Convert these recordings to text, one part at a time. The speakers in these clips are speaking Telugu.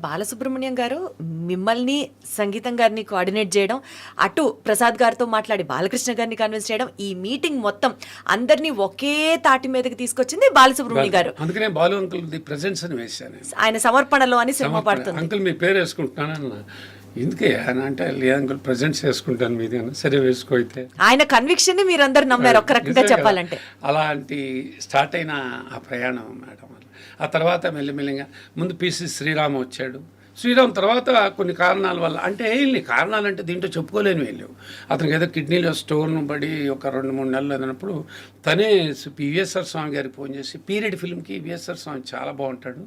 బాలసుబ్రహ్మణ్యం గారు మిమ్మల్ని, సంగీతం గారిని కోఆర్డినేట్ చేయడం, అటు ప్రసాద్ గారితో మాట్లాడి బాలకృష్ణ గారిని కన్విన్స్ చేయడం, ఈ మీటింగ్ మొత్తం అందరినీ ఒకే తాటి మీదకి తీసుకొచ్చింది బాలసుబ్రహ్మణ్యం గారు. అందుకనే బాలు అంకుల్ ది ప్రెజెన్స్ అని వేశాను ఆయన సమర్పణలో అని సినిమా పడుతుంది. అంకుల్ మీ పేరు వేసుకుంటున్నానన్న, ఎందుకే అని అంటే లేదు అంకుల్ ప్రెజెంట్స్ వేసుకుంటాను మీది అని. సరే వేసుకో అయితే. ఆయన కన్విక్షన్ ని మీరందరూ నమ్మారు ఒక రకంగా చెప్పాలంటే. అలాంటి స్టార్ట్ అయిన ఆ ప్రయాణం మేడం. ఆ తర్వాత మెల్లిమెల్లిగా ముందు పిసి శ్రీరామ్ వచ్చాడు. శ్రీరామ్ తర్వాత కొన్ని కారణాల వల్ల, అంటే వెళ్ళి కారణాలంటే దీంట్లో చెప్పుకోలేని వెళ్ళావు. అతనికి ఏదో కిడ్నీలో స్టోన్ పడి ఒక 2-3 నెలలు అన్నప్పుడు తనే విఎస్ఆర్ స్వామి గారికి ఫోన్ చేసి, పీరియడ్ ఫిల్మ్కి విఎస్ఆర్ స్వామి చాలా బాగుంటాడు,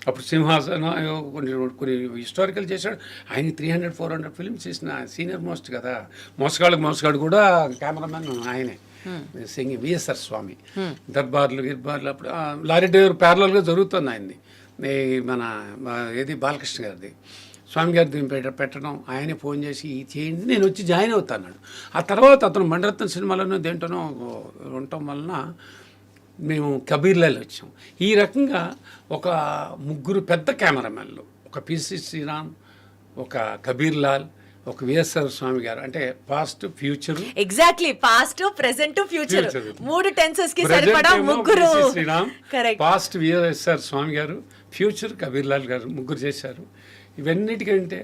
అప్పుడు సింహాసనం కొన్ని హిస్టారికల్ చేశాడు. ఆయన 300-400 ఫిల్మ్స్ చేసిన సీనియర్ మోస్ట్ కదా. మోసగాడు కూడా కెమెరామెన్ ఆయనే, సింగింగ్ విఎస్ఆర్ స్వామి. దర్బార్లు అప్పుడు లారీ డ్రైవర్ ప్యారలల్గా జరుగుతుంది ఆయనది. మన ఏది బాలకృష్ణ గారిది, స్వామి గారిది పెట్టడం. ఆయనే ఫోన్ చేసి చేయండి నేను వచ్చి జాయిన్ అవుతాన్నాడు. ఆ తర్వాత అతను మణిరత్న సినిమాలోనూ దేంట్లోనో ఉండటం వలన మేము కబీర్లాల్ వచ్చాం. ఈ రకంగా ఒక 3 పెద్ద కెమెరామెన్లు, ఒక పిసి శ్రీరామ్, ఒక కబీర్లాల్, ఒక విఎస్ఆర్ స్వామి గారు, అంటే past future. Exactly past present future 3 tenses కి సరిపడా 3 శ్రీరామ్, పాస్ట్ విఎస్ఆర్ స్వామి గారు, ఫ్యూచర్ కబీర్లాల్ గారు, 3 చేశారు. ఇవన్నిటికంటే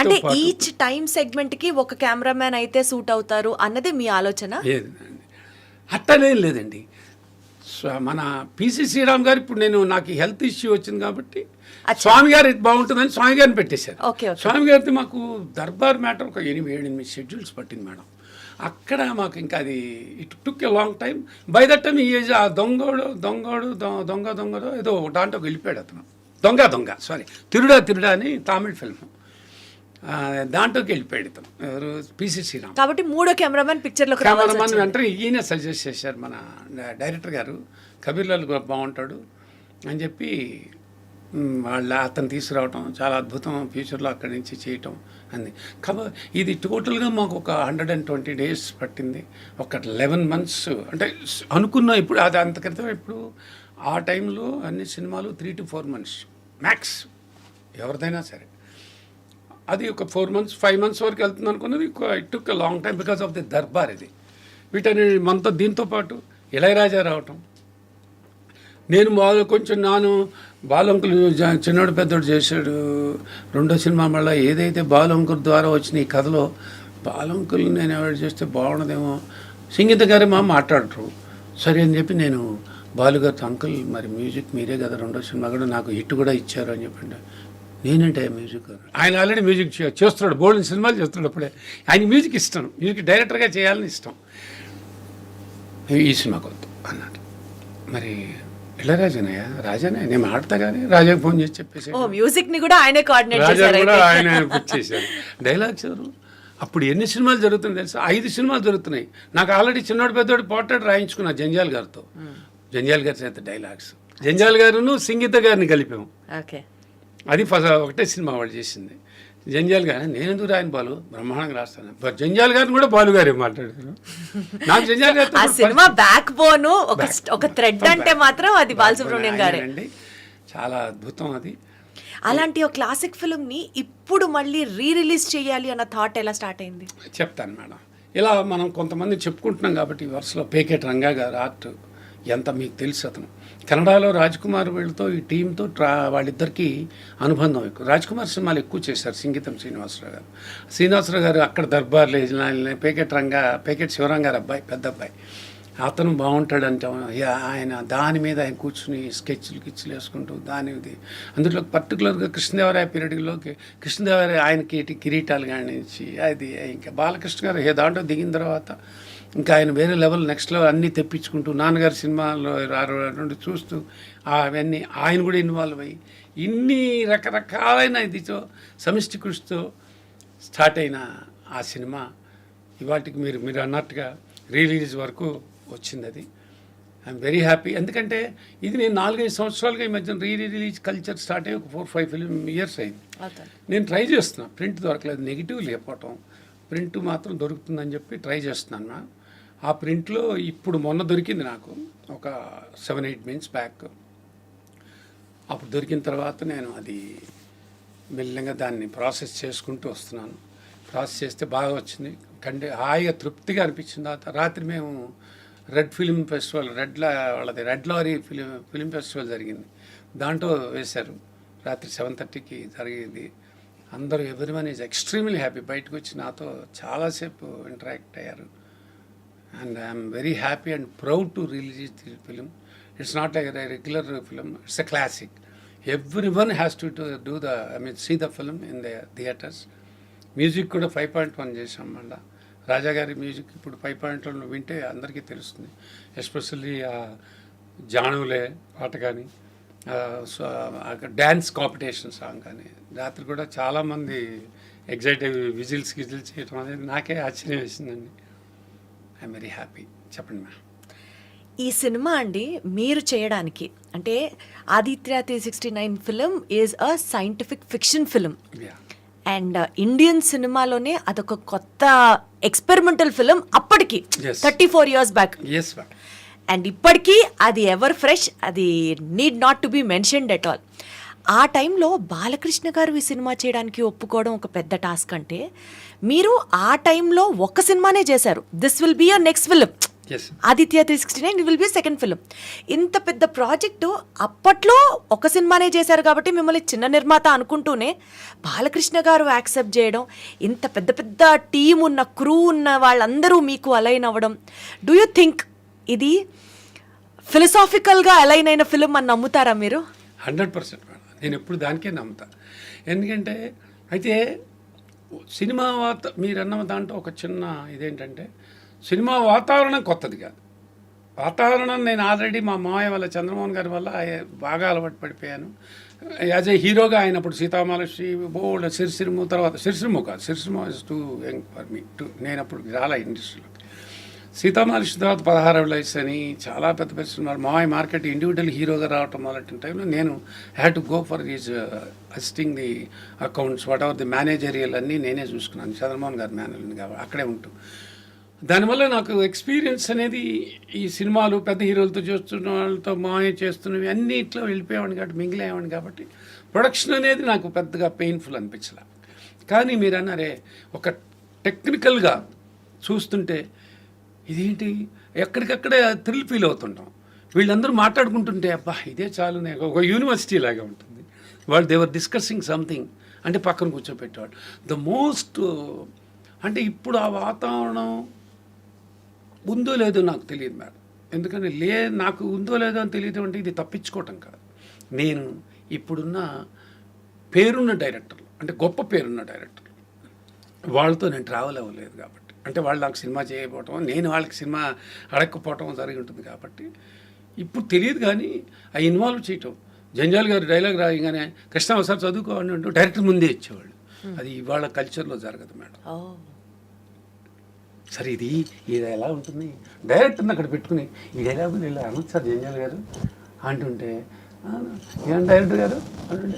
అంటే ఈచ్ టైం సెగ్మెంట్ కి ఒక కెమెరామ్యాన్ అయితే సూట్ అవుతారు అన్నది మీ ఆలోచన? అట్టనే లేదండి. మన పిసి శ్రీరామ్ గారు ఇప్పుడు నాకు హెల్త్ ఇష్యూ వచ్చింది కాబట్టి స్వామి గారు బాగుంటుందని స్వామి గారిని పెట్టేశారు. స్వామి గారిది మాకు దర్బార్ మ్యాటర్ ఒక 8 షెడ్యూల్స్ పట్టింది మేడం. అక్కడ మాకు ఇంకా అది it took a long time. By that time ఈ ఏజ్ ఆ దొంగ ఏదో దాంట్లోకి వెళ్ళిపోయాడు అతను. సారీ తిరుడా అని తమిళ్ ఫిల్మ్, దాంట్లోకి వెళ్ళిపోయాడు ఇతను. ఎవరు? పిసి శ్రీరామ్. కాబట్టి 3 కెమెరామెన్ వెంటనే ఈయన సజెస్ట్ చేశారు మన డైరెక్టర్ గారు, కబీర్లాల్ బాగుంటాడు అని చెప్పి అతను తీసుకురావటం చాలా అద్భుతం, ఫ్యూచర్లో అక్కడి నుంచి చేయటం అంది. కాబట్టి ఇది టోటల్గా మాకు ఒక 120 days పట్టింది. ఒక 11 months అంటే అనుకున్న. ఇప్పుడు అది అంత క్రితం, ఇప్పుడు ఆ టైంలో అన్ని సినిమాలు 3 to 4 months మ్యాక్స్ ఎవరిదైనా సరే. అది ఒక 4 months 5 months వరకు వెళ్తుంది అనుకున్నది. It took a long time because of the Darbar. ఇది వీటని మనతో దీంతో పాటు ఇళయరాజా రావటం. నేను కొంచెం బాలంకులు చిన్నోడు పెద్దోడు చేశాడు. 2వ సినిమా మళ్ళీ ఏదైతే బాలంకుల్ ద్వారా వచ్చిన ఈ కథలో బాలంకులు నేను ఎవరు చేస్తే బాగుండదేమో, సంగీత గారే మాట్లాడరు. సరే అని చెప్పి నేను బాలుగారితో, అంకుల్ మరి మ్యూజిక్ మీరే కదా 2వ సినిమా కూడా నాకు హిట్ కూడా ఇచ్చారు అని చెప్పండి. నేనంటే మ్యూజిక్, ఆయన ఆల్రెడీ మ్యూజిక్ చేస్తున్నాడు, బోల్డ్ సినిమాలు చేస్తున్నాడు. అప్పుడే ఆయన మ్యూజిక్ ఇష్టం, మ్యూజిక్ డైరెక్టర్గా చేయాలని ఇష్టం. ఈ సినిమాకి వద్దు అన్నాడు. మరి ఇళయరాజానయ్య రాజానే నేను ఆడతా కానీ రాజాకి ఫోన్ చేసి చెప్పేసి మ్యూజిక్ ని కూడా ఆయనే కోఆర్డినేట్ చేశారు. రాజా కూడా ఆయన వచ్చేసారు. డైలాగ్స్ ఎవరు? అప్పుడు ఎన్ని సినిమాలు జరుగుతున్నాయి తెలుసా? 5 సినిమాలు జరుగుతున్నాయి. నాకు ఆల్రెడీ చిన్నోడు పెద్దోడు పోర్ట్రేట్ రాయించుకున్నా జంజాల్ గారితో. జంజాల్ గారి చేత డైలాగ్స్, జంజాల్ గారును సంగీత గారిని కలిపాము. అది ఒకటే సినిమా వాళ్ళు చేసింది. జంజాల్ గారు నేను ఎందుకు రాయను బాలు, బ్రహ్మాండంగా రాస్తాను. జంజాల్ గారిని కూడా బాలు గారు మాట్లాడారు. నాకు జంజాల్ గారు ఆ సినిమా బ్యాక్ బోన్, ఒక థ్రెడ్ అంటే మాత్రం అది బాలసుబ్రహ్మణ్యం గారే అండి. చాలా అద్భుతం అది. అలాంటి ఒక క్లాసిక్ ఫిల్మ్ ని ఇప్పుడు మళ్ళీ రిలీజ్ చేయాలి అన్న థాట్ ఎలా స్టార్ట్ అయింది? చెప్తాను మేడం. ఇలా మనం కొంతమంది చెప్పుకుంటున్నాం కాబట్టి వరుసలో పేకెట్ రంగా గారు ఆర్ట్ ఎంత మీకు తెలుసు. అతను కన్నడలో రాజ్ కుమార్ వీళ్ళతో ఈ టీంతో వాళ్ళిద్దరికీ అనుబంధం ఎక్కువ. రాజ్ కుమార్ సినిమాలు ఎక్కువ చేశారు. సంగీతం శ్రీనివాసరావు గారు అక్కడ దర్బార్లో పేకెట్ శివరాం గారు అబ్బాయి, పెద్ద అబ్బాయి, అతను బాగుంటాడంటే ఆయన దాని మీద ఆయన కూర్చుని స్కెచ్లు వేసుకుంటూ దానిది. అందులో పర్టికులర్గా కృష్ణదేవరాయ పీరియడ్లోకి కృష్ణదేవరాయ ఆయనకి కిరీటాలు కానించి అది ఇంకా బాలకృష్ణ గారు దాంట్లో దిగిన తర్వాత ఇంకా ఆయన వేరే లెవెల్ నెక్స్ట్ లెవెల్ అన్నీ తెప్పించుకుంటూ నాన్నగారి సినిమాలో నుండి చూస్తూ అవన్నీ ఆయన కూడా ఇన్వాల్వ్ అయ్యి ఇన్ని రకరకాలైన ఇదితో సమిష్టి కృషితో స్టార్ట్ అయిన ఆ సినిమా ఇవాటికి మీరు అన్నట్టుగా రిలీజ్ వరకు వచ్చింది. అది ఐఎమ్ వెరీ హ్యాపీ. ఎందుకంటే ఇది నేను 4-5 సంవత్సరాలుగా ఈ మధ్యన రిలీజ్ కల్చర్ స్టార్ట్ అయ్యి ఒక 4-5 years అయింది. నేను ట్రై చేస్తున్నా, ప్రింట్ దొరకలేదు, నెగిటివ్ లేకపోవటం, ప్రింట్ మాత్రం దొరుకుతుందని చెప్పి ట్రై చేస్తున్నాను. ఆ ప్రింట్లో ఇప్పుడు మొన్న దొరికింది నాకు ఒక 7-8 months బ్యాక్. అప్పుడు దొరికిన తర్వాత నేను అది మెల్లగా దాన్ని ప్రాసెస్ చేసుకుంటూ వస్తున్నాను. ప్రాసెస్ చేస్తే బాగా వచ్చింది, హాయిగా తృప్తిగా అనిపించిన తర్వాత రాత్రి మేము రెడ్ ఫిలిం ఫెస్టివల్, వాళ్ళది రెడ్ లారీ ఫిలిం ఫెస్టివల్ జరిగింది, దాంట్లో వేశారు. రాత్రి 7:30కి జరిగింది. అందరూ ఎవ్రీవన్ ఈజ్ ఎక్స్ట్రీమ్లీ హ్యాపీ. బయటకు వచ్చి నాతో చాలాసేపు ఇంటరాక్ట్ అయ్యారు. And I'm very happy and proud to release the film. It's not like a regular film, it's a classic. Everyone has to do see the film in the theatres. Music కూడా 5.1 చేసాం. మళ్ళీ రాజా గారి మ్యూజిక్ ఇప్పుడు 5.1 వింటే అందరికీ తెలుస్తుంది. ఎస్పెషల్లీ జానులే పాట కానీ, డ్యాన్స్ కాంపిటీషన్ సాంగ్ కానీ, రాత్రి కూడా చాలామంది ఎగ్జైటివ్ విజిల్స్ చేయడం అనేది నాకే ఆశ్చర్యం వేసిందండి. I'm very happy. చెప్పండి మ్యామ్. ఈ సినిమా అండి మీరు చేయడానికి అంటే Aditya 369 film is a scientific fiction film. And Indian సినిమాలోనే అదొక కొత్త ఎక్స్పెరిమెంటల్ ఫిలిం అప్పటికి. Yes. 34 years back. Yes ma'am. And ఇప్పటికీ అది ఎవర్ ఫ్రెష్, అది need not to be mentioned at all. ఆ టైంలో బాలకృష్ణ గారు ఈ సినిమా చేయడానికి ఒప్పుకోవడం ఒక పెద్ద టాస్క్. అంటే మీరు ఆ టైంలో ఒక్క సినిమానే చేశారు. This will be a next film. Yes. Aditya 369 it will be second film. ఇంత పెద్ద ప్రాజెక్టు అప్పట్లో ఒక సినిమానే చేశారు కాబట్టి మిమ్మల్ని చిన్న నిర్మాత అనుకుంటూనే బాలకృష్ణ గారు యాక్సెప్ట్ చేయడం, ఇంత పెద్ద పెద్ద టీం ఉన్న క్రూ ఉన్న వాళ్ళందరూ మీకు అలైన్ అవ్వడం, డూ యూ థింక్ ఇది ఫిలసాఫికల్గా అలైన్ అయిన ఫిలిం అని నమ్ముతారా మీరు? 100% మేడం. నేను ఎప్పుడు దానికే నమ్ముతా. ఎందుకంటే అయితే సినిమా మీరన్న దాంట్లో ఒక చిన్న ఇదేంటంటే, సినిమా వాతావరణం కొత్తది కాదు. వాతావరణం నేను ఆల్రెడీ మా మామయ్య వల్ల, చంద్రమోహన్ గారి వల్ల బాగా అలవాటు పడిపోయాను. యాజ్ ఏ హీరోగా అయినప్పుడు సీతామహాలక్ష్మి, బోల్డ్, సిరిసిరిము, తర్వాత సిరిసిరిము కాదు, సిరిసిరిము is too young for me నేను అప్పుడు రాలా ఇండస్ట్రీలోకి. సీతామహాలక్ష్మి తర్వాత 16 వయసు అని చాలా పెద్ద పెద్ద సినిమాలు, మామయ్య మార్కెట్ ఇండివిజువల్ హీరోగా రావటం మొదలైన టైంలో నేను had to go for is assisting the accounts, what ever the managerial అన్నీ నేనే చూసుకున్నాను. చంద్రమోహన్ గారి మేనేజర్ కాబట్టి అక్కడే ఉంటూ, దానివల్ల నాకు ఎక్స్పీరియన్స్ అనేది ఈ సినిమాలు పెద్ద హీరోలతో చూస్తున్న వాళ్ళతో మామయ్య చేస్తున్నవి అన్నీ ఇట్లా వెళ్ళిపోయేవాడిని కాబట్టి, మిగిలేవాడిని కాబట్టి ప్రొడక్షన్ అనేది నాకు పెద్దగా పెయిన్ఫుల్ అనిపించలే. కానీ మీరు అన్నారే ఒక టెక్నికల్గా చూస్తుంటే ఇదేంటి ఎక్కడికక్కడే థ్రిల్ ఫీల్ అవుతుంటాం. వీళ్ళందరూ మాట్లాడుకుంటుంటే అబ్బా ఇదే చాలు, ఒక యూనివర్సిటీ లాగా ఉంటుంది. వాళ్ళు దేవర్ డిస్కసింగ్ సంథింగ్ అంటే పక్కన కూర్చోపెట్టేవాడు. ద మోస్ట్ అంటే ఇప్పుడు ఆ వాతావరణం ఉందో లేదో నాకు తెలియదు మేడం. ఎందుకని నాకు ఉందో లేదో అని తెలియదు అంటే ఇది తప్పించుకోవటం కాదు. నేను ఇప్పుడున్న పేరున్న డైరెక్టర్లు, అంటే గొప్ప పేరున్న డైరెక్టర్లు, వాళ్ళతో నేను ట్రావెల్ అవ్వలేదు కాబట్టి, అంటే వాళ్ళు నాకు సినిమా చేయకపోవటం, నేను వాళ్ళకి సినిమా అడగకపోవటం జరిగి ఉంటుంది కాబట్టి ఇప్పుడు తెలియదు. కానీ ఆ ఇన్వాల్వ్ చేయటం, జంజాల్ గారు డైలాగ్ రాయగానే కృష్ణ ఒకసారి చదువుకోవాలని అంటూ డైరెక్టర్ ముందే ఇచ్చేవాళ్ళు. అది ఇవాళ కల్చర్లో జరగదు మేడం. సరే ఇది ఎలా ఉంటుంది, డైరెక్టర్ని అక్కడ పెట్టుకుని ఈ డైలాగ్ ఇలా అనొచ్చు సార్ జంజాల్ గారు అంటుంటే, ఏం డైరెక్టర్ గారు అంటుంటే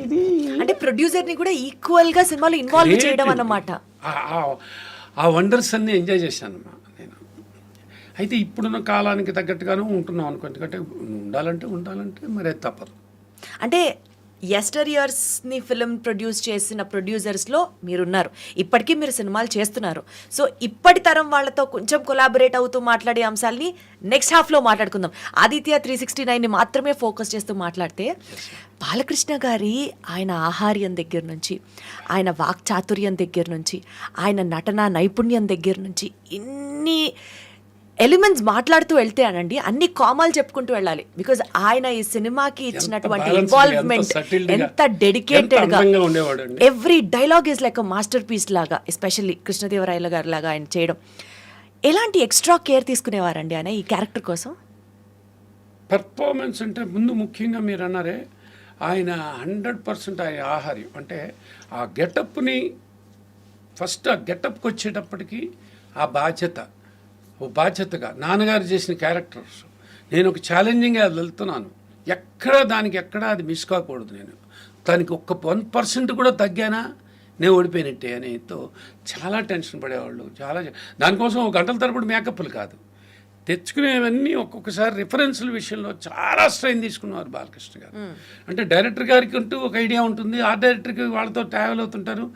ఇది అంటే ప్రొడ్యూసర్ని కూడా ఈక్వల్గా సినిమాలో ఇన్వాల్వ్ చేయడం అన్నమాట. ఆ వండర్స్ అన్నీ ఎంజాయ్ చేశాను నేను. అయితే ఇప్పుడున్న కాలానికి తగ్గట్టుగాను ఉంటున్నాం అనుకో, ఎందుకంటే ఉండాలంటే మరి అది తప్పదు. అంటే ఎస్టర్ ఇయర్స్ని ఫిలిం ప్రొడ్యూస్ చేసిన ప్రొడ్యూసర్స్లో మీరున్నారు, ఇప్పటికీ మీరు సినిమాలు చేస్తున్నారు. సో ఇప్పటి తరం వాళ్ళతో కొంచెం కొలాబరేట్ అవుతూ మాట్లాడే అంశాలని నెక్స్ట్ హాఫ్లో మాట్లాడుకుందాం. ఆదిత్య 369ని మాత్రమే ఫోకస్ చేస్తూ మాట్లాడితే, బాలకృష్ణ గారి ఆయన ఆహార్యం దగ్గర నుంచి, ఆయన వాక్చాతుర్యం దగ్గర నుంచి, ఆయన నటనా నైపుణ్యం దగ్గర నుంచి ఇన్ని ఎలిమెంట్స్ మాట్లాడుతూ వెళ్తే అనండి అన్ని కామాలు చెప్పుకుంటూ వెళ్ళాలి. బికాజ్ ఆయన ఈ సినిమాకి ఇచ్చినటువంటి ఇన్వాల్వ్మెంట్, ఎంత డెడికేటెడ్గా, every dialogue is like a masterpiece లాగా, ఎస్పెషల్లీ కృష్ణదేవరాయల గారి లాగా ఆయన చేయడం. ఎలాంటి ఎక్స్ట్రా కేర్ తీసుకునేవారండి ఆయన ఈ క్యారెక్టర్ కోసం? పర్ఫార్మెన్స్ అంటే ముందు ముఖ్యంగా మీరు అన్నారే, ఆయన 100% ఆయన ఆహార్యం అంటే ఆ గెటప్ని ఫస్ట్ ఆ గెటప్కి వచ్చేటప్పటికి ఆ బాధ్యతగా నాన్నగారు చేసిన క్యారెక్టర్స్ నేను ఒక ఛాలెంజింగ్గా వెళ్తున్నాను, ఎక్కడ అది మిస్ కాకూడదు. నేను దానికి ఒక్క 1% కూడా తగ్గానా నేను ఓడిపోయినట్టే అనేతో చాలా టెన్షన్ పడేవాళ్ళు. దానికోసం 1 గంటల తరబడి మేకప్లు కాదు, తెచ్చుకునేవన్నీ ఒక్కొక్కసారి రిఫరెన్స్ల విషయంలో చాలా స్ట్రెయిన్ తీసుకున్నారు బాలకృష్ణ గారు. అంటే డైరెక్టర్ గారికి అంటూ ఒక ఐడియా ఉంటుంది, ఆర్ట్ డైరెక్టర్కి వాళ్ళతో ట్రావెల్ అవుతుంటారు,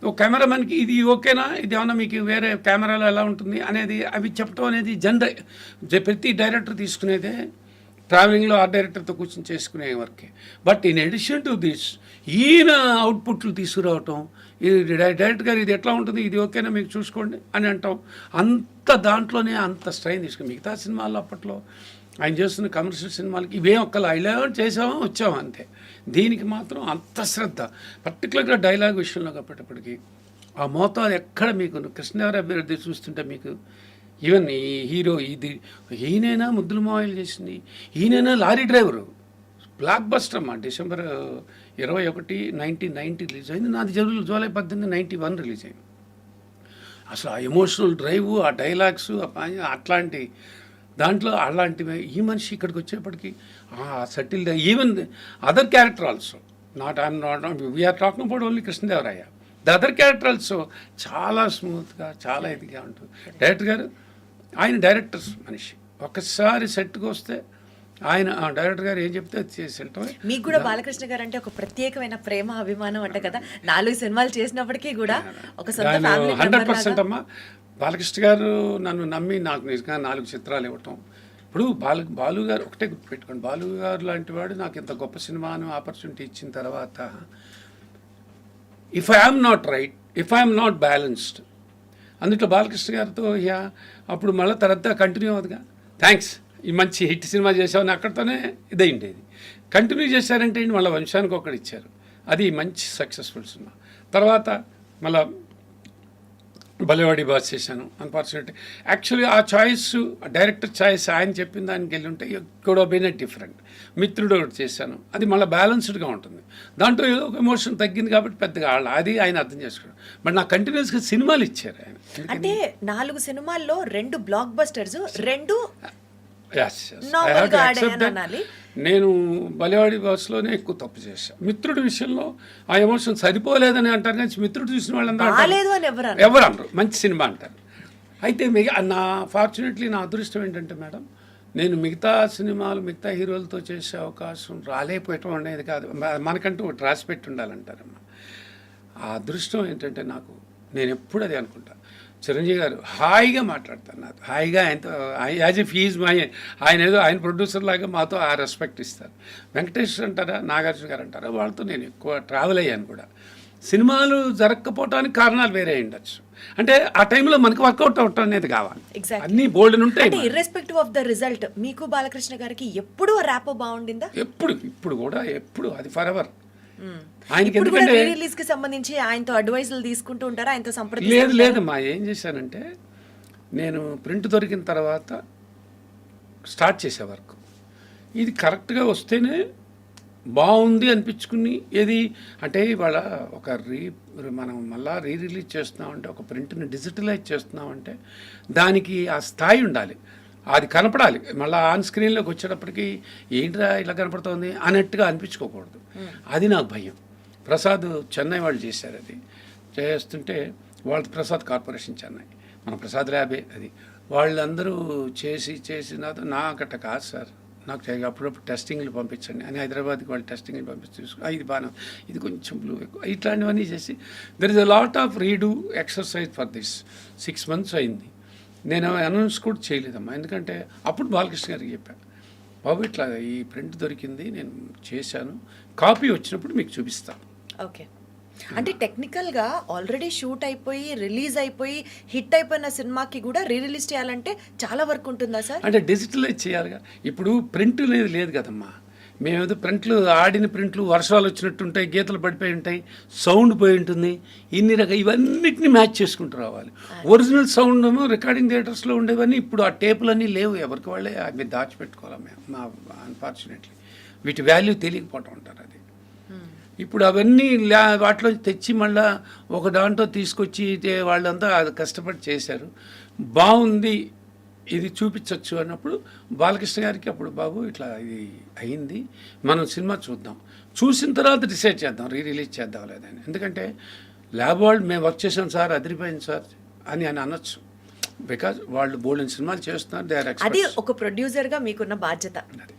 ఒక కెమెరామెన్కి ఇది ఓకేనా, ఇది ఏమన్నా మీకు వేరే కెమెరాలో ఎలా ఉంటుంది అనేది అవి చెప్పడం అనేది ప్రతి డైరెక్టర్ తీసుకునేదే. ట్రావెలింగ్లో ఆర్ట్ డైరెక్టర్తో కూర్చొని చేసుకునే వరకే. But in addition to this ఈయన అవుట్పుట్లు తీసుకురావటం, ఇది డైరెక్టర్ గారు ఇది ఎట్లా ఉంటుంది, ఇది ఓకేనా మీకు చూసుకోండి అని అంటాం. అంత దాంట్లోనే అంత స్ట్రెయిన్ తీసుకుని మిగతా సినిమాల్లో అప్పట్లో ఆయన చేస్తున్న కమర్షియల్ సినిమాలకి ఇవేం ఒక్కలా ఇలా చేసామా వచ్చామా అంతే. దీనికి మాత్రం అంత శ్రద్ధ, పర్టికులర్గా డైలాగ్ విషయంలో kapటప్పటికి ఆ మోతాదు ఎక్కడ మీకు కృష్ణదేవరాయ చూస్తుంటే మీకు ఈవెన్ ఈ హీరో ఇది ఈయనైనా ముద్దుల మావయ్యలు చేసింది, ఈయనైనా లారీ డ్రైవరు, బ్లాక్ బస్టర్ అమ్మా. December 21, 1990 రిలీజ్ అయింది. నాది July 18, 91 రిలీజ్ అయింది. అసలు ఆ ఎమోషనల్ డ్రైవ్, ఆ డైలాగ్స్, అట్లాంటి దాంట్లో అలాంటివి ఈ మనిషి ఇక్కడికి వచ్చేప్పటికి subtle even other character also we're talking about only Krishnadevaraya. The other character also చాలా స్మూత్గా, చాలా ఇదిగా ఉంటుంది. డైరెక్టర్ గారు ఆయన డైరెక్టర్స్ మనిషి, ఒక్కసారి సెట్కి వస్తే ఆయన డైరెక్టర్ గారు ఏం చెప్తే అది చేసి వెళ్ళటమే. మీకు కూడా బాలకృష్ణ గారు అంటే ఒక ప్రత్యేకమైన ప్రేమ అభిమానం అంట కదా, 4 సినిమాలు చేసినప్పటికీ కూడా ఒక సొంత ఫ్యామిలీ 100% అమ్మా. బాలకృష్ణ గారు నన్ను నమ్మి నాకు నిజంగా 4 చిత్రాలు ఇవ్వటం. ఇప్పుడు బాలు గారు ఒకటే గుర్తుపెట్టుకోండి, బాలు గారు లాంటి వాడు నాకు ఇంత గొప్ప సినిమాను ఆపర్చునిటీ ఇచ్చిన తర్వాత if I'm not right, if I'm not balanced, అందుట్లో బాలకృష్ణ గారితో అప్పుడు మళ్ళీ తర్వాత కంటిన్యూ అవుతుందిగా, థ్యాంక్స్ ఈ మంచి హిట్ సినిమా చేసామని అక్కడితోనే ఇదైండేది. కంటిన్యూ చేశారంటే మళ్ళీ వంశానికి ఒకటి ఇచ్చారు, అది మంచి సక్సెస్ఫుల్ సినిమా. తర్వాత మళ్ళీ బలేవాడి బాస్ చేశాను. అన్ఫార్చునేట్లీ యాక్చువల్లీ ఆ చాయిస్ డైరెక్టర్ చాయిస్ ఆయన చెప్పిన దానికి వెళ్ళి ఉంటే కూడా బీన్ డిఫరెంట్. మిత్రుడు ఒకటి చేశాను, అది మళ్ళీ బ్యాలెన్స్డ్గా ఉంటుంది. దాంట్లో ఏదో ఒక ఎమోషన్ తగ్గింది కాబట్టి పెద్దగా అది ఆయన అర్థం చేసుకోవడం. బట్ నాకు కంటిన్యూస్గా సినిమాలు ఇచ్చారు ఆయన. అంటే 4 సినిమాల్లో 2 బ్లాక్ బస్టర్స్, 2 నేను బలేవాడి బాస్లోనే ఎక్కువ తప్పు చేశాను. మిత్రుడి విషయంలో ఆ ఎమోషన్ సరిపోలేదని అంటారు, కానీ మిత్రుడు చూసిన వాళ్ళందరూ ఎవరు అనరు, మంచి సినిమా అంటారు. అయితే ఫార్చునేట్లీ నా అదృష్టం ఏంటంటే మేడం, నేను మిగతా సినిమాలు మిగతా హీరోలతో చేసే అవకాశం రాలేకపోయటం అనేది కాదు, మనకంటూ ఒకటి రాసి పెట్టి ఉండాలంటారమ్మా. ఆ అదృష్టం ఏంటంటే నాకు, నేను ఎప్పుడు అదే అనుకుంటా, చిరంజీవి గారు హాయిగా మాట్లాడతారు నాతో, హాయిగా ఆయనతో యాజ్ ఎ ఫీజ్ ఆయన ఏదో ఆయన ప్రొడ్యూసర్ లాగా మాతో ఆ రెస్పెక్ట్ ఇస్తారు. వెంకటేష్ అంటారా, నాగార్జున గారు అంటారా, వాళ్ళతో నేను ఎక్కువ ట్రావెల్ అయ్యాను కూడా. సినిమాలు జరగకపోవటానికి కారణాలు వేరే ఉండొచ్చు, అంటే ఆ టైంలో మనకు వర్కౌట్ అవటం అనేది కావాలి, అన్ని బోల్డ్ ఉంటాయి. ఇర్రెస్పెక్టివ్ ఆఫ్ ద రిజల్ట్ మీకు బాలకృష్ణ గారికి ఎప్పుడు ర్యాపో బాగుండిందా? ఇప్పుడు కూడా ఎప్పుడు అది ఫర్ ఎవర్. రిలీజ్ కి సంబంధించి ఆయనతో అడ్వైజులు తీసుకుంటూ ఉంటారా, ఆయనతో సంప్రదించారు? లేదమ్మా, ఏం చేశానంటే నేను ప్రింట్ దొరికిన తర్వాత స్టార్ట్ చేసే వరకు ఇది కరెక్ట్గా వస్తేనే బాగుంది అనిపించుకుని, ఏది అంటే ఇవాళ ఒక మనం మళ్ళా రిలీజ్ చేస్తున్నామంటే, ఒక ప్రింట్ని డిజిటలైజ్ చేస్తున్నామంటే దానికి ఆ స్థాయి ఉండాలి, అది కనపడాలి. మళ్ళీ ఆన్ స్క్రీన్లోకి వచ్చేటప్పటికి ఏంట్రా ఇలా కనపడుతుంది అన్నట్టుగా అనిపించుకోకూడదు, అది నాకు భయం. ప్రసాద్ చెన్నై వాళ్ళు చేశారు, అది చేస్తుంటే వాళ్ళ ప్రసాద్ కార్పొరేషన్ చెన్నై, మన ప్రసాద్ ల్యాబే అది, వాళ్ళందరూ చేసి నాకట్ట కాదు సార్, నాకు అప్పుడప్పుడు టెస్టింగ్లు పంపించండి అని హైదరాబాద్కి వాళ్ళు టెస్టింగ్లు పంపించి ఇది బాగా, ఇది కొంచెం బ్లూ ఎక్కువ, ఇట్లాంటివన్నీ చేసి there is a lot of redo exercise for this. 6 months అయింది. నేను అనౌన్స్ కూడా చేయలేదమ్మా, ఎందుకంటే అప్పుడు బాలకృష్ణ గారికి చెప్పాను, బాబు ఇట్లా ఈ ప్రింట్ దొరికింది, నేను చేశాను, కాపీ వచ్చినప్పుడు మీకు చూపిస్తాను. ఓకే, అంటే టెక్నికల్గా ఆల్రెడీ షూట్ అయిపోయి రిలీజ్ అయిపోయి హిట్ అయిపోయిన సినిమాకి కూడా రిలీజ్ చేయాలంటే చాలా వర్క్ ఉంటుందా సార్? అంటే డిజిటలైజ్ చేయాలిగా. ఇప్పుడు ప్రింట్ అనేది లేదు కదమ్మా, మేమేదో ప్రింట్లు ఆడిన ప్రింట్లు వర్షాలు వచ్చినట్టు ఉంటాయి, గీతలు పడిపోయి ఉంటాయి, సౌండ్ పోయి ఉంటుంది, ఇవన్నిటిని మ్యాచ్ చేసుకుంటూ రావాలి. ఒరిజినల్ సౌండ్ ఏమో రికార్డింగ్ థియేటర్స్లో ఉండేవన్నీ ఇప్పుడు ఆ టేపులన్నీ లేవు, ఎవరికి వాళ్ళే అవి దాచిపెట్టుకోవాలి మేము. మా అన్ఫార్చునేట్లీ వీటి వాల్యూ తెలియకపోవటం ఉంటారు. అది ఇప్పుడు అవన్నీ వాటిలో తెచ్చి మళ్ళీ ఒక దాంట్లో తీసుకొచ్చి వాళ్ళంతా అది కష్టపడి చేశారు, బాగుంది, ఇది చూపించవచ్చు అన్నప్పుడు బాలకృష్ణ గారికి అప్పుడు బాబు ఇట్లా ఇది అయింది, మనం సినిమా చూద్దాం, చూసిన తర్వాత డిసైడ్ చేద్దాం రిలీజ్ చేద్దాం లేదని. ఎందుకంటే ల్యాబ్ వరల్డ్ మేము వర్క్ చేసాం సార్, అదిరిపోయింది సార్ అని అనొచ్చు, బికాజ్ వాళ్ళు బోల్డెన్ సినిమాలు చేస్తున్నారు, దే ఆర్ అది ఎక్స్పర్ట్స్. ఒక ప్రొడ్యూసర్ గా మీకున్న బాధ్యత. అది